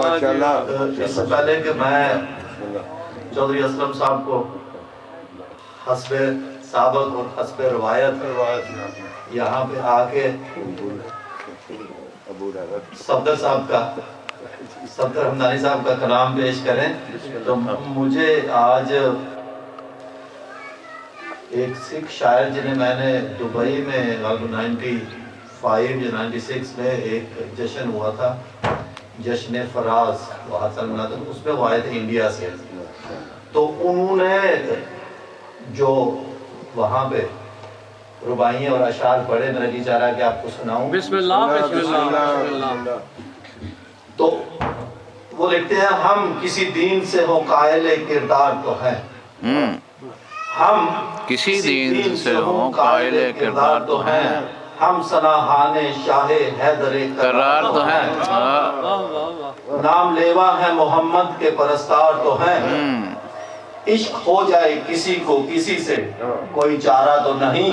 اس سے پہلے کہ میں چودھری اسلم صاحب کو حسب سابق اور حسب روایت یہاں پہ آ کے صفدر حمدانی صاحب کا کلام پیش کریں، تو مجھے آج ایک سکھ شاعر جنہیں میں نے دبئی میں 95 یا 96 میں ایک جشن ہوا تھا، جشن فراز، اس میں وہ آئے تھے انڈیا سے، تو انہوں نے جو وہاں پہ رباعیاں اور اشعار پڑھے، میرا جی چاہ رہا ہے کہ آپ کو سناؤں۔ بسم اللہ بسم اللہ۔ تو وہ لکھتے ہیں، ہم کسی دین سے ہو قائل کردار تو ہیں، ہم کسی دین سے ہو قائل کردار تو ہیں، ہم سناہان شاہ حیدر قرار تو ہیں، نام لیوا ہے محمد کے پرستار تو ہیں، عشق ہو جائے کسی کو کسی سے کوئی چارہ تو نہیں،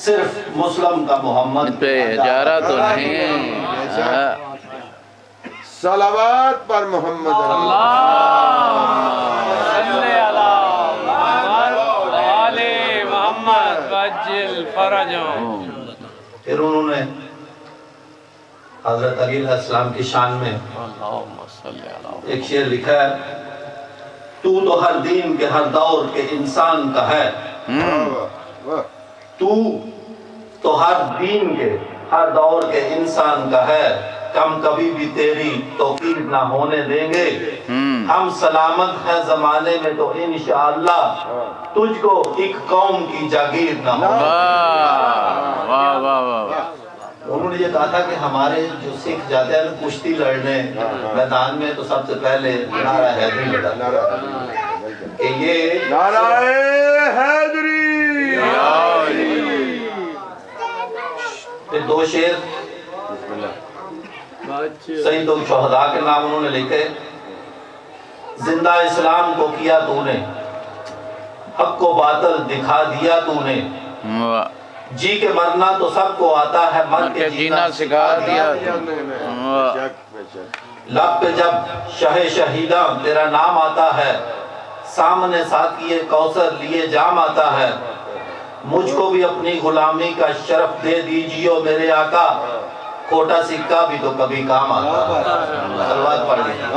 صرف مسلم کا محمد پہ جارہ تو نہیں۔ صلوات پر محمد صلی اللہ محمد آل محمد وجل فرجوں۔ پھر انہوں نے حضرت علی علیہ السلام کی شان میں ایک شعر لکھا ہے، تو تو ہر دین کے ہر دور کے انسان کا ہے، تو تو ہر دین کے ہر دور کے انسان کا ہے، کم کبھی بھی تیری توقیر نہ ہونے دیں گے، ہم سلامت ہیں زمانے میں تو انشاءاللہ تجھ کو ایک قوم کی جاگیر نہ ہونے دیں گے۔ واہ واہ واہ۔ انہوں نے یہ کہا تھا کہ ہمارے جو سکھ جاتے ہیں کشتی لڑنے میدان میں تو سب سے پہلے نعرہ حیدری لگاتے ہیں کہ یہ نعرہ حیدری۔ پھر دو شعر سید الشہداء کے نام انہوں نے لکھے، زندہ اسلام کو کیا تو نے، حق و باطل دکھا دیا تو نے، جی کے مرنا تو سب کو آتا ہے، مر کے جینا سکھا دیا، لب پہ جب شہ شہیداں تیرا نام آتا ہے، سامنے ساقی کوثر لیے جام آتا ہے، مجھ کو بھی اپنی غلامی کا شرف دے دیجیو میرے آقا، کھوٹا سکہ بھی تو کبھی کام آتا ہے۔ صلوات پڑھ لیجیے۔